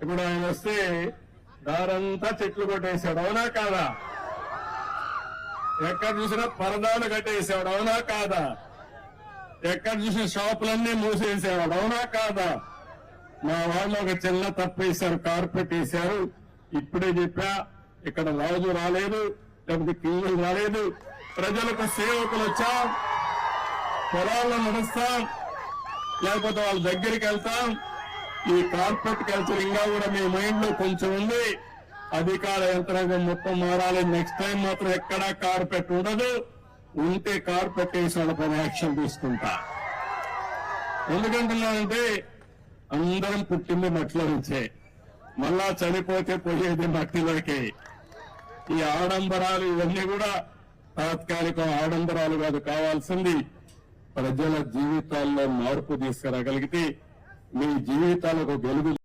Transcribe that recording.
ఇప్పుడు ఆయన వస్తే దారంతా చెట్లు కొట్టేశాడు, అవునా కాదా? ఎక్కడ చూసినా పరదాలు కట్టేసాడు, అవునా కాదా? ఎక్కడ చూసిన షాపులన్నీ మూసేసేవాడు, అవునా కాదా? మా వాళ్ళు ఒక చిన్న తప్పు వేశారు, కార్పెట్ వేశారు. ఇప్పుడే చెప్పా, ఇక్కడ రాజు రాలేదు, లేకపోతే కింగులు రాలేదు, ప్రజలకు సేవకులు వచ్చాం, పొలాల్లో నడుస్తాం, లేకపోతే వాళ్ళ దగ్గరికి వెళ్తాం. ఈ కార్పెట్ కల్చర్ ఇంకా కూడా మీ మైండ్ లో కొంచెం ఉంది. అధికార యంత్రాంగం మొత్తం మారాలి. నెక్స్ట్ టైం మాత్రం ఎక్కడా కార్పెట్ ఉండదు. ఉంటే కార్పెట్ వేసి వాళ్ళపైన యాక్షన్ తీసుకుంటా. ఎందుకంటున్నానంటే అందరం పుట్టింది మట్టిలో నుంచే, మళ్ళా చనిపోతే పోయేది మట్టిలోకి. ఈ ఆడంబరాలు ఇవన్నీ కూడా తాత్కాలిక ఆడంబరాలు కాదు. కావాల్సింది ప్రజల జీవితాల్లో మార్పు తీసుకురాగలిగితే మీ జీవితాలకు వెలుగు